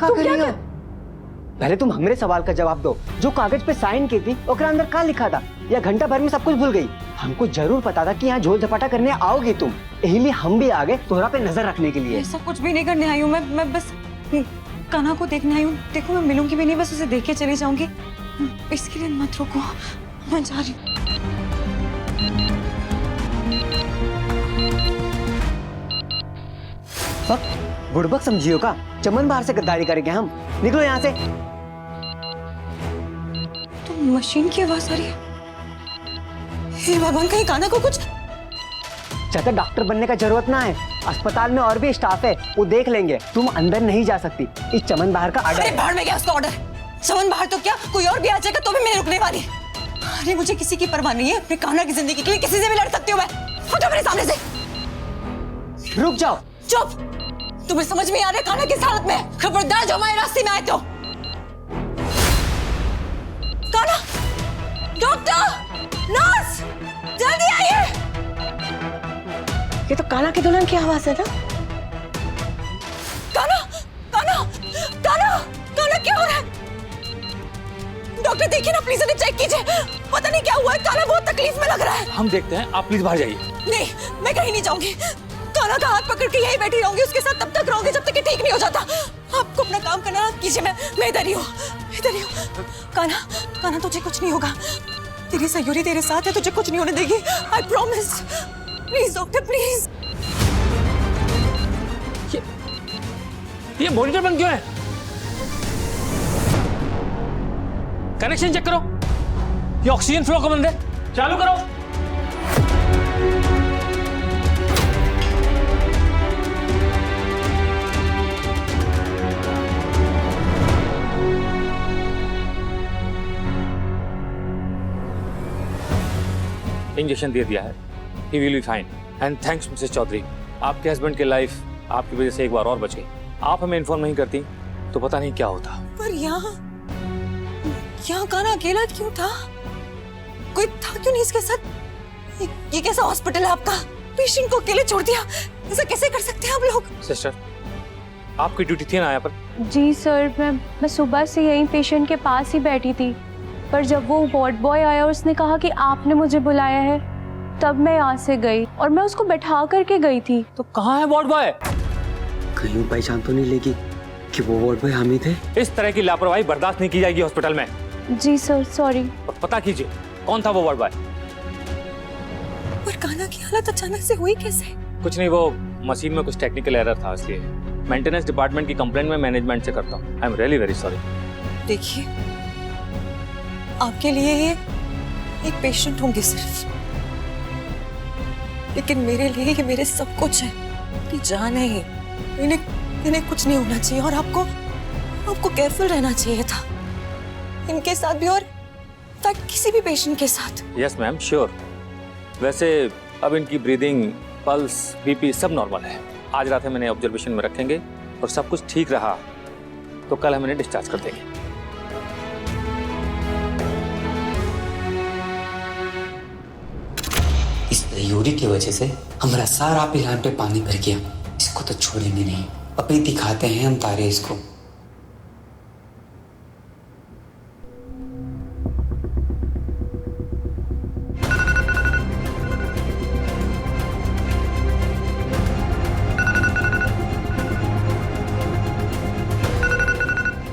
का कर रही हो? पहले तुम हमरे सवाल का जवाब दो। जो कागज पे साइन की थी ओकरा अंदर का लिखा था, या घंटा भर में सब कुछ भूल गई? हमको जरूर पता था कि यहाँ झोल झपाटा करने आओगी तुम, यही लिए हम भी आ गए तोहरा पे नजर रखने के लिए। ऐसा कुछ भी नहीं करने आई हूँ मैं बस कान्हा को देखने आई हूँ। देखो मैं मिलूंगी भी नहीं, बस उसे देख के चली जाऊंगी। इसके लिए मत रोको, मैं जा रही हूँ। बुड़बक समझियो का? चमन बाहर से गद्दारी करेंगे हम। निकलो यहाँ से। तो मशीन की आवाज आ रही है। हे भगवान, कहीं कान्हा को कुछ? चाचा डॉक्टर बनने का जरूरत ना है, अस्पताल में और भी स्टाफ है, वो देख लेंगे। तुम अंदर नहीं जा सकती, इस चमन बाहर का ऑर्डर है। बाहर में गया उसका ऑर्डर। चमन बाहर तो क्या, कोई और भी आ जाएगा तो भी मैं रुकने वाली। अरे मुझे किसी की परवाह नहीं है, अपने कान्हा की जिंदगी के लिए किसी से भी लड़ सकती हूँ मैं। हटो मेरे सामने से। रुक जाओ। चुप। तुम्हें समझ में आ रहा है कान्हा किस हालत में? खबरदार जो हमारे रास्ते में आए तो। कान्हा, डॉक्टर, नर्स, जल्दी आइए। ये तो कान्हा की दुल्हन की आवाज है ना? कान्हा, कान्हा, कान्हा, कान्हा क्या हो रहा है? डॉक्टर देखिए ना प्लीज, उन्हें चेक कीजिए, पता नहीं क्या हुआ है। कान्हा बहुत तकलीफ में लग रहा है। हम देखते हैं, आप प्लीज बाहर जाइए। नहीं, मैं कहीं नहीं जाऊंगी। कान्हा का हाथ पकड़ के यहीं बैठी रहूंगी, उसके साथ तब तक रहूंगी जब तक कि ठीक नहीं हो जाता। आपको अपना काम करना कीजिए, मैं इधर ही हूँ, इधर ही हूँ। कान्हा, कान्हा तुझे कुछ नहीं होगा, तेरी सयोरी तेरे साथ है, तुझे कुछ नहीं होने देगी, I promise. Please doctor please. ये मॉनिटर बंद क्यों है? कनेक्शन चेक करो, ये ऑक्सीजन फ्लो का बंद है, चालू करो। इंजेक्शन दे दिया है, he will be fine. And thanks Mrs Chaudhary, आपके हस्बैंड की लाइफ आपकी वजह से एक बार और बच गई। आप हमें इन्फॉर्म नहीं करती तो पता नहीं क्या होता। पर यहाँ कान्हा अकेला क्यों था? कोई था क्यों नहीं इसके साथ? ये कैसा हॉस्पिटल है आपका? पेशेंट को अकेले छोड़ दिया, ऐसा कैसे कर सकते हैं आप लोग? सिस्टर, आपकी ड्यूटी थी ना यहाँ पर? जी सर, मैं सुबह से यहीं पेशेंट के पास ही बैठी थी, पर जब वो वार्ड बॉय आया और उसने कहा कि आपने मुझे बुलाया है, तब मैं यहाँ से गई और मैं उसको बैठा करके गई थी। तो कहाँ है वार्ड बॉय? कहीं पहचान तो नहीं लेगी कि वो वार्ड बॉय हम ही थे? इस तरह की लापरवाही बर्दाश्त नहीं की जाएगी हॉस्पिटल में। जी सर, सॉरी। पता कीजिए कौन था वो वार्ड बॉय। पर कान्हा की हालत अचानक से हुई कैसे? कुछ नहीं, वो मशीन में कुछ टेक्निकल एरर था, इसलिए मेंटेनेंस डिपार्टमेंट की कंप्लेंट में मैनेजमेंट से करता हूँ। I am really very sorry. देखिए, आपके लिए ये एक पेशेंट होंगे सिर्फ, लेकिन मेरे लिए ये मेरे सब कुछ है, मेरी जान है ये। इन्हें कुछ नहीं होना चाहिए और आपको केयरफुल रहना चाहिए था, इनके साथ भी और ताकि किसी भी पेशेंट के साथ। Yes ma'am, sure. वैसे अब इनकी ब्रीदिंग, पल्स, बीपी सब नॉर्मल है। आज रात हम इन्हें ऑब्जर्वेशन में रखेंगे और सब कुछ ठीक रहा तो कल हम इन्हें डिस्चार्ज कर देंगे। इस यूरी की वजह से हमारा सारा पिलान पे पानी भर गया। इसको तो छोड़ेंगे नहीं, अभी दिखाते हैं हम तारे इसको।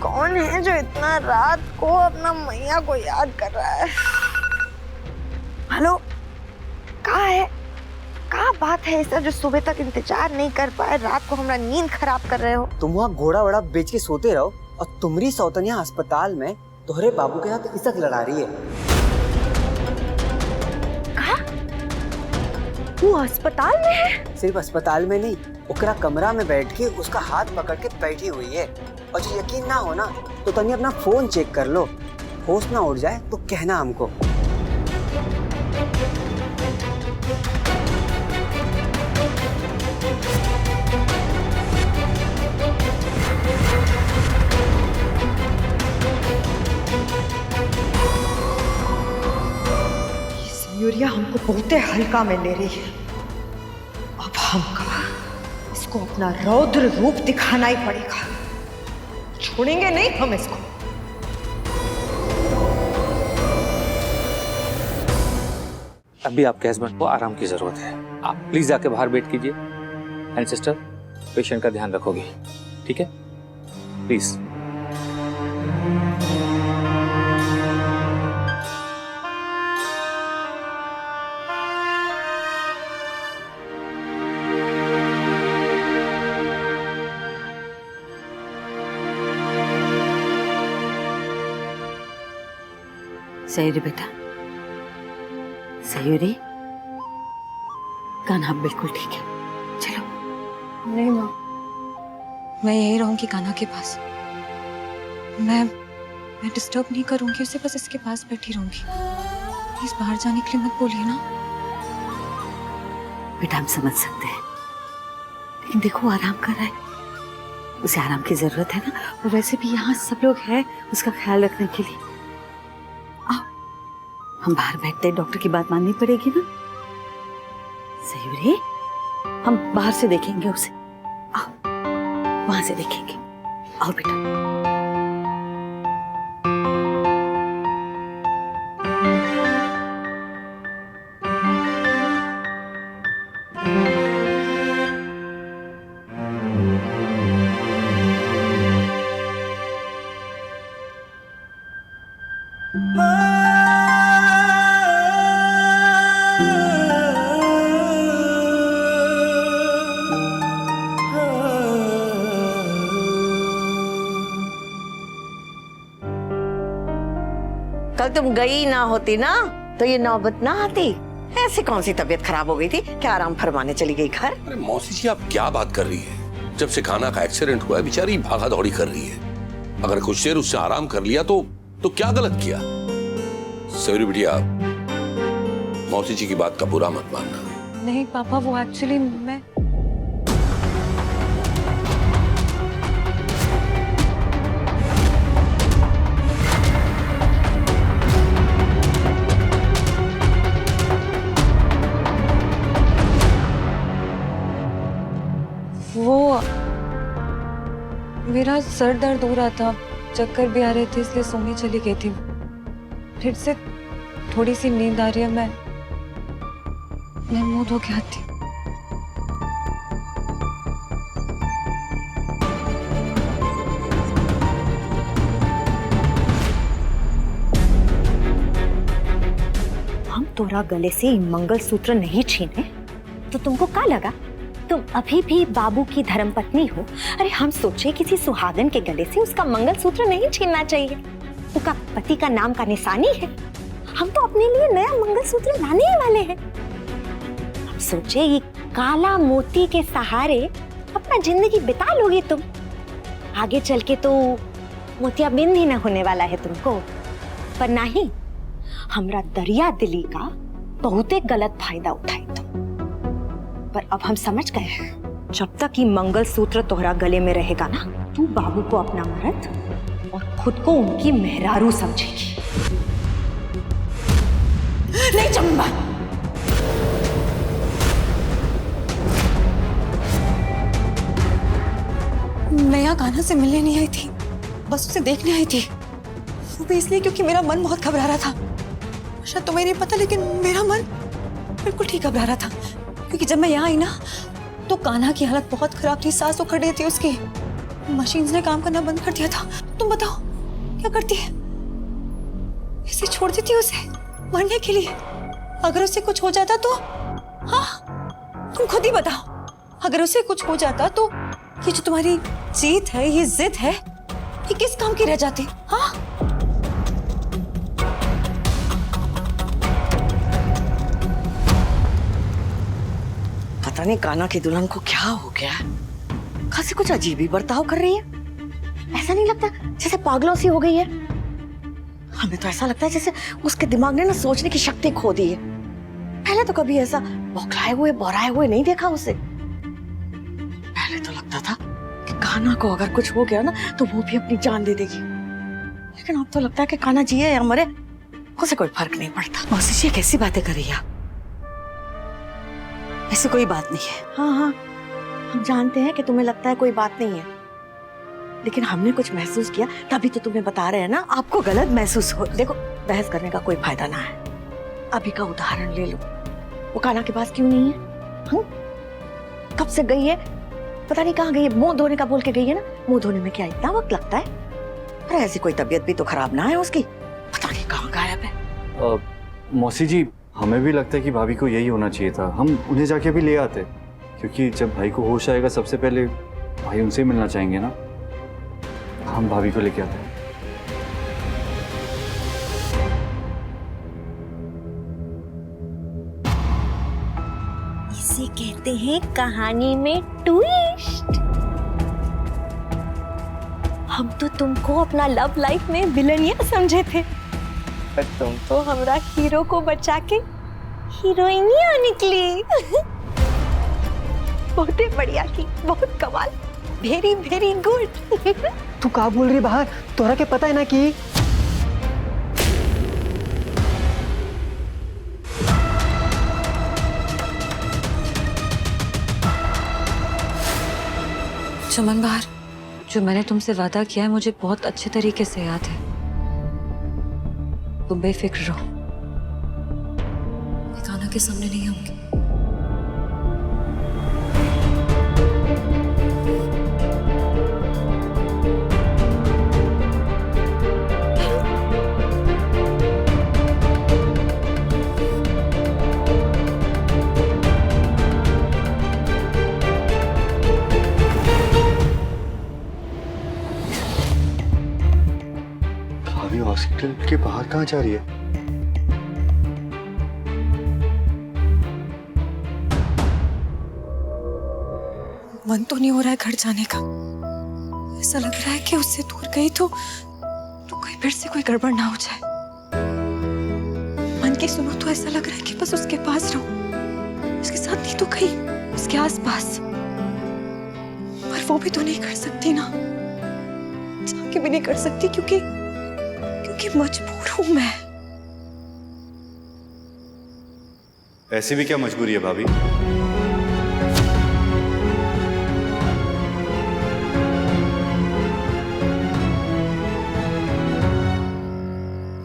कौन है जो इतना रात को अपना मैया को याद कर रहा है? हेलो, कहाँ है? कहाँ बात है सर जो सुबह तक इंतजार नहीं कर पाए, रात को हमारा नींद खराब कर रहे हो? तुम वहाँ घोड़ा वोड़ा बेच के सोते रहो और तुम्हारी सौतनिया अस्पताल में तोहरे बाबू के साथ इज्जत लड़ा रही है। कहा? वो अस्पताल में है? सिर्फ अस्पताल में नहीं, ओकरा कमरा में बैठ के उसका हाथ पकड़ के बैठी हुई है। और जो यकीन ना हो ना तो तनी अपना फोन चेक कर लो, होश ना उड़ जाए तो कहना हमको। यूरिया हमको बहुते हल्का में ले रही है। अब हमका इसको अपना रौद्र रूप दिखाना ही पड़ेगा। छोड़ेंगे नहीं हम इसको। अभी आपके हस्बैंड को आराम की जरूरत है, आप प्लीज जाके बाहर वेट कीजिए। एंड सिस्टर, पेशेंट का ध्यान रखोगी, ठीक है? प्लीज। सही रे बेटा, सही रे। कान्हा बिल्कुल ठीक है, चलो। नहीं माँ, मैं यही रहूंगी कान्हा के पास। मैं डिस्टर्ब नहीं करूंगी उसे, बस इसके पास बैठी रहूंगी। प्लीज बाहर जाने के लिए मत बोलिए ना। बेटा हम समझ सकते हैं, लेकिन देखो आराम कर रहा है, उसे आराम की जरूरत है ना। और वैसे भी यहाँ सब लोग हैं उसका ख्याल रखने के लिए। आओ हम बाहर बैठते हैं, डॉक्टर की बात माननी पड़ेगी ना। सही रे, हम बाहर से देखेंगे उसे। आओ वहां से देखेंगे। आओ बेटा। कल तुम गई ना होती ना तो ये नौबत ना आती। ऐसी कौन सी तबीयत खराब हो गई थी क्या आराम फरमाने चली गई घर? अरे मौसी जी, आप क्या बात कर रही है? जब से कान्हा का एक्सीडेंट हुआ है बेचारी भागा दौड़ी कर रही है। अगर कुछ देर उससे आराम कर लिया तो क्या गलत किया? सवेरी बिटिया, मौसी जी की बात का बुरा मत मानना। नहीं पापा, वो एक्चुअली मैं मेरा सर दर्द हो रहा था, चक्कर भी आ रहे थे, इसलिए सोने चली गई थी। फिर से थोड़ी सी नींद आ रही है, मैं मुंह धो के आती। हम तोरा गले से मंगलसूत्र नहीं छीने तो तुमको क्या लगा तुम अभी भी बाबू की धर्मपत्नी हो? अरे हम सोचे किसी सुहागन के गले से उसका मंगलसूत्र नहीं छीनना चाहिए, उसका पति का नाम का निशानी है। हम तो अपने लिए नया मंगलसूत्र लाने ही वाले हैं। हम सोचे ये काला मोती के सहारे अपना जिंदगी बिता लोगी तुम, आगे चल के तो मोतियाबिंद ही न होने वाला है तुमको। पर नहीं, हमरा दरिया दिली का बहुते गलत फायदा उठाई तुम। पर अब हम समझ गए हैं, जब तक ये मंगलसूत्र तोहरा गले में रहेगा ना, तू बाबू को अपना मर्द और खुद को उनकी मेहरारू समझेगी। नहीं चंबा, मैं यहाँ कान्हा से मिलने नहीं आई थी, बस उसे देखने आई थी। वो भी इसलिए क्योंकि मेरा मन बहुत घबरा रहा था। शायद तुम्हें नहीं पता, लेकिन मेरा मन बिल्कुल ठीक घबरा रहा था। क्योंकि जब मैं यहाँ आई ना तो कान्हा की हालत बहुत खराब थी, सांस उखड़ रही थी उसकी, मशीन्स ने काम करना बंद कर दिया था। तुम बताओ क्या करती है? ऐसे छोड़ देती है उसे मरने के लिए? अगर उसे कुछ हो जाता तो? हाँ तुम खुद ही बताओ, अगर उसे कुछ हो जाता तो ये जो तुम्हारी जीत है, ये जिद है, ये किस काम की रह जाती? हाँ पता नहीं कान्हा की दुल्हन को क्या हो गया है, खासी कुछ अजीब ही बर्ताव कर रही है। ऐसा नहीं लगता जैसे पागलों सी हो गई है? हमें तो ऐसा लगता है जैसे उसके दिमाग ने ना सोचने की शक्ति खो दी है। पहले तो कभी ऐसा बौखलाए हुए बौराए हुए नहीं देखा उसे। पहले तो लगता था कि कान्हा को अगर कुछ हो गया ना तो वो भी अपनी जान दे देगी, लेकिन अब तो लगता है कि कान्हा जिए या मरे उसे कोई फर्क नहीं पड़ता। मौसी जी कैसी बातें कर रही है? ऐसी कोई बात नहीं है। हाँ हाँ हम जानते हैं कि तुम्हें लगता है कोई बात नहीं है, लेकिन हमने कुछ महसूस किया तभी तो तुम्हें बता रहे हैं ना, आपको गलत महसूस हो। देखो बहस करने का कोई फायदा ना है। अभी का उदाहरण ले लो, वो कान्हा के पास क्यों नहीं है? कब से गई है, पता नहीं कहाँ गई है। मुंह धोने का बोल के गई है ना, मुंह धोने में क्या इतना वक्त लगता है? अरे ऐसी कोई तबीयत भी तो खराब ना है उसकी, पता नहीं कहाँ गायब है। मौसी जी, हमें भी लगता है कि भाभी को यही होना चाहिए था। हम उन्हें जाके भी ले आते, क्योंकि जब भाई को होश आएगा सबसे पहले भाई उनसे मिलना चाहेंगे ना। हम भाभी को लेके आते हैं। इसे कहते हैं कहानी में ट्विस्ट। हम तो तुमको अपना लव लाइफ में विलनिया समझे थे, पर तुम तो हमरा हीरो को बचा के हीरोइनिया निकली। बहुत ही बढ़िया की, बहुत कमाल, वेरी वेरी गुड। तू का बोल रही बाहर? तोरा के पता है ना कि चमन बाहर, जो मैंने तुमसे वादा किया है मुझे बहुत अच्छे तरीके से याद है। तुम बेफिक्र रहो, मैं कान्हा के सामने नहीं आऊंगी। भाभी हॉस्पिटल के बाहर कहाँ जा रही है? मन तो नहीं हो रहा है घर जाने का। ऐसा लग रहा है कि उससे दूर गई तो कहीं फिर से कोई गड़बड़ ना हो जाए। मन की सुनो तो ऐसा लग रहा है कि बस उसके पास रहूं, उसके साथ नहीं तो कहीं उसके आसपास। पर वो भी तो नहीं कर सकती ना, चाह के भी नहीं कर सकती, क्योंकि मजबूर हूं मैं। ऐसी भी क्या मजबूरी है भाभी?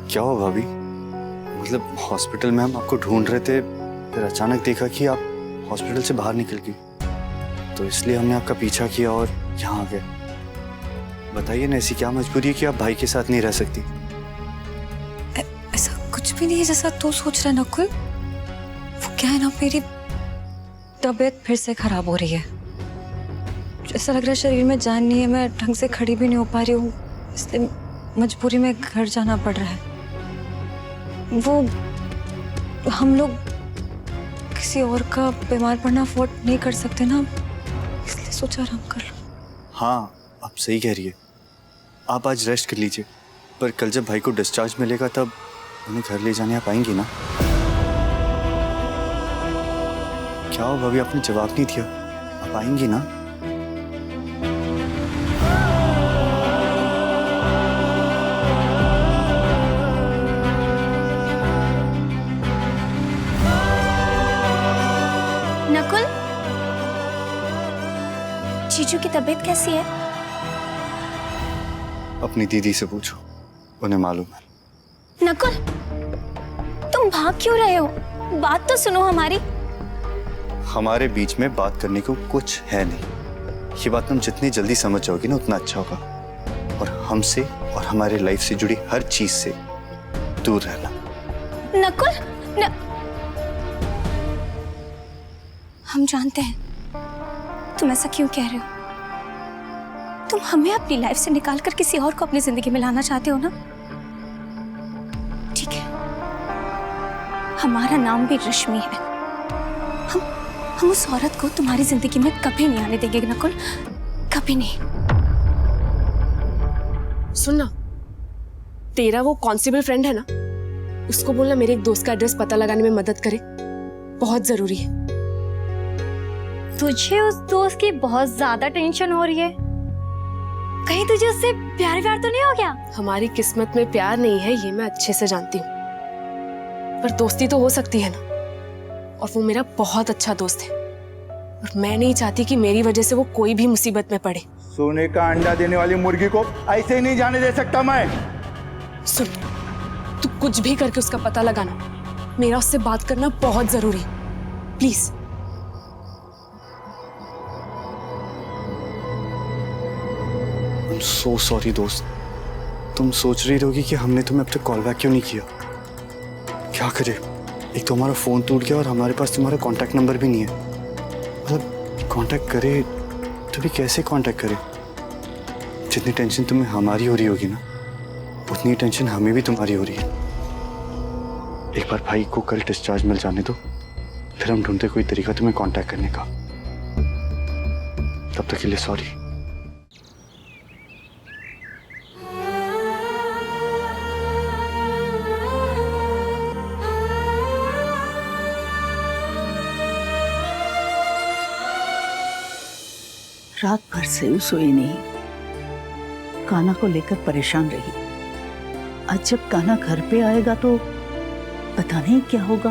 क्या हुआ भाभी? मतलब हॉस्पिटल में हम आपको ढूंढ रहे थे, फिर अचानक देखा कि आप हॉस्पिटल से बाहर निकल गई, तो इसलिए हमने आपका पीछा किया और यहाँ आ गए। बताइए ना, ऐसी क्या मजबूरी है कि आप भाई के साथ नहीं रह सकती? ऐसा कुछ भी नहीं है जैसा तू सोच रहा है नकुल। वो क्या है ना, मेरी तबीयत फिर से खराब हो रही है। ऐसा लग रहा है शरीर में जान नहीं है, मैं ढंग से खड़ी भी नहीं हो पा रही हूँ, इसलिए मजबूरी में घर जाना पड़ रहा है। वो हम लोग किसी और का बीमार पड़ना अफोर्ड नहीं कर सकते ना, इसलिए सोचा आराम कर लो। हाँ, आप सही कह रही है। आप आज रेस्ट कर लीजिए, पर कल जब भाई को डिस्चार्ज मिलेगा तब उन्हें घर ले जाने आप आएंगी ना? क्या हो भाभी, आपने जवाब नहीं दिया। आप आएंगी ना? नकुल, जीजू की तबीयत कैसी है? अपनी दीदी से पूछो, उन्हें मालूम है। नकुल, तुम भाग क्यों रहे हो? बात तो सुनो हमारी। हमारे बीच में बात करने को कुछ है नहीं। ये बात तुम जितनी जल्दी समझ जाओगी ना उतना अच्छा होगा, और हमसे और हमारे लाइफ से जुड़ी हर चीज से दूर रहना। नकुल, हम जानते हैं तुम ऐसा क्यों कह रहे हो। तुम हमें अपनी लाइफ से निकाल कर किसी और को अपनी जिंदगी में लाना चाहते हो ना? ठीक है, हमारा नाम भी रश्मि है। हम उस औरत को तुम्हारी जिंदगी में कभी नहीं आने देंगे नकुल, कभी नहीं। सुन ना, तेरा वो कांस्टेबल फ्रेंड है ना, उसको बोलना मेरे एक दोस्त का एड्रेस पता लगाने में मदद करे, बहुत जरूरी है। तुझे उस दोस्त की बहुत ज्यादा टेंशन हो रही है, कहीं तुझे उससे प्यार तो नहीं हो गया? हमारी किस्मत में प्यार नहीं है ये मैं अच्छे से जानती हूँ, पर दोस्ती तो हो सकती है ना, और वो मेरा बहुत अच्छा दोस्त है, और मैं नहीं चाहती कि मेरी वजह से वो कोई भी मुसीबत में पड़े। सोने का अंडा देने वाली मुर्गी को ऐसे ही नहीं जाने दे सकता मैं। सुन, तू कुछ भी करके उसका पता लगाना। मेरा उससे बात करना बहुत जरूरी है, प्लीज। सो सॉरी दोस्त, तुम सोच रही होगी कि हमने तुम्हें अब तक कॉल बैक क्यों नहीं किया। क्या करे, एक तो हमारा फोन टूट गया और हमारे पास तुम्हारा कांटेक्ट नंबर भी नहीं है। मतलब कांटेक्ट करे तो भी कैसे कांटेक्ट करे। जितनी टेंशन तुम्हें हमारी हो रही होगी ना, उतनी टेंशन हमें भी तुम्हारी हो रही है। एक बार भाई को कल डिस्चार्ज मिल जाने दो, फिर हम ढूंढते कोई तरीका तुम्हें कांटेक्ट करने का। तब तक के लिए सॉरी। रात भर से वो सोई नहीं, कान्हा को लेकर परेशान रही। आज जब कान्हा घर पे आएगा तो पता नहीं क्या होगा।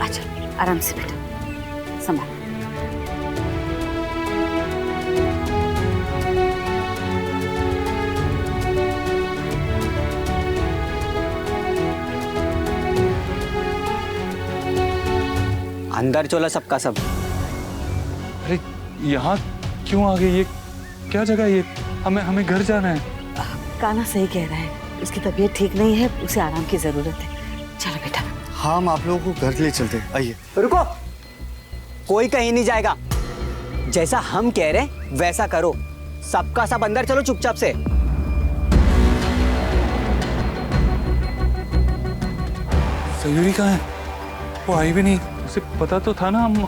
अच्छा, आराम से बेटा, संभाल। अंदर चलो सबका सब। अरे यहाँ क्यों आ गई? ये क्या जगह है? ये हमें घर जाना है। कान्हा सही कह रहा है, उसकी तबीयत ठीक नहीं है, उसे आराम की जरूरत है। चलो बेटा। हाँ, हम आप लोगों को घर ले चलते हैं, आइए। रुको, कोई कहीं नहीं जाएगा। जैसा हम कह रहे वैसा करो। सबका सब अंदर चलो चुपचाप से। सयूरी कहाँ है? वो आई भी नहीं। उसे पता तो था ना हम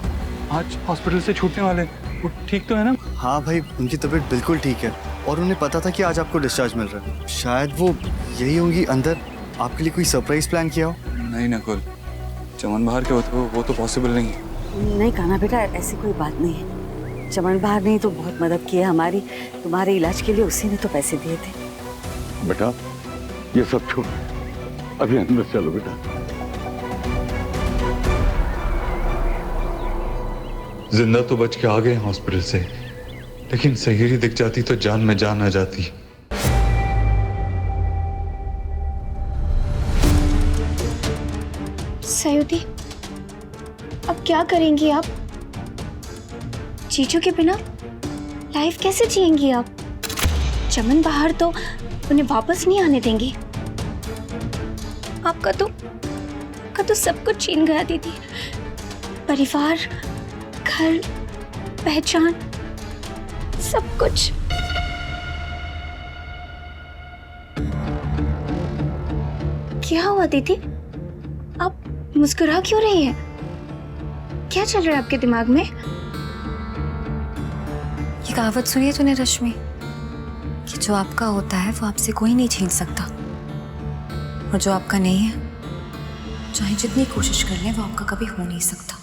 आज हॉस्पिटल से छूटने वाले। वो ठीक तो है ना? हाँ भाई, उनकी तबीयत बिल्कुल ठीक है और उन्हें पता था कि आज आपको डिस्चार्ज मिल रहा है। शायद वो यही होंगी अंदर, आपके लिए कोई सरप्राइज प्लान किया हो। नहीं नकुल, चमन बाहर के हो वो तो पॉसिबल नहीं है। नहीं कान्हा बेटा, ऐसी कोई बात नहीं है। चमन बाहर नहीं तो बहुत मदद की है हमारी। तुम्हारे इलाज के लिए उसी ने तो पैसे दिए थे। बेटा ये सब छोड़, अभी अंदर चलो बेटा। जिंदा तो बच के आ गए हॉस्पिटल से, लेकिन सहेली दिख जाती तो जान में जान आ जाती। सयुदी, अब क्या करेंगी आप? जीजू के बिना लाइफ कैसे जिएंगी आप? चमन बाहर तो उन्हें वापस नहीं आने देंगी। आपका तो सब कुछ छीन गया दीदी। परिवार, घर, पहचान, सब कुछ। क्या हुआ दीदी? आप मुस्कुरा क्यों रही हैं? क्या चल रहा है आपके दिमाग में? ये कहावत सुनिए तूने रश्मि, कि जो आपका होता है वो आपसे कोई नहीं छीन सकता, और जो आपका नहीं है चाहे जितनी कोशिश कर ले वो आपका कभी हो नहीं सकता।